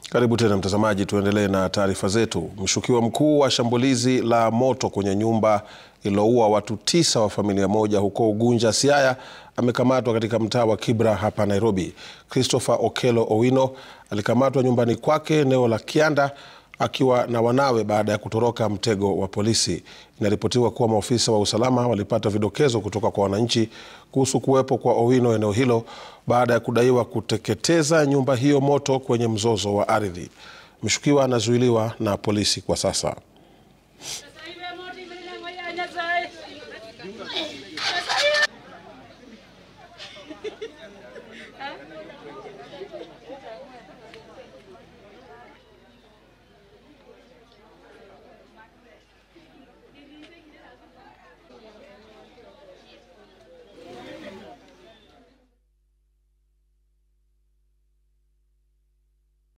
Karibu tena mtazamaji, tuendelee na taarifa zetu. Mshukiwa mkuu wa shambulizi la moto kwenye nyumba iliyoua watu 9 wa familia moja huko Ugunja, Siaya amekamatwa katika mtaa wa Kibra hapa Nairobi. Christopher Okello Owino alikamatwa nyumbani kwake eneo la Kianda akiwa na wanawe baada ya kutoroka mtego wa polisi. Inaripotiwa kuwa maafisa wa usalama walipata vidokezo kutoka kwa wananchi kuhusu kuwepo kwa Owino eneo hilo baada ya kudaiwa kuteketeza nyumba hiyo moto kwenye mzozo wa ardhi. Mshukiwa anazuiliwa na polisi kwa sasa.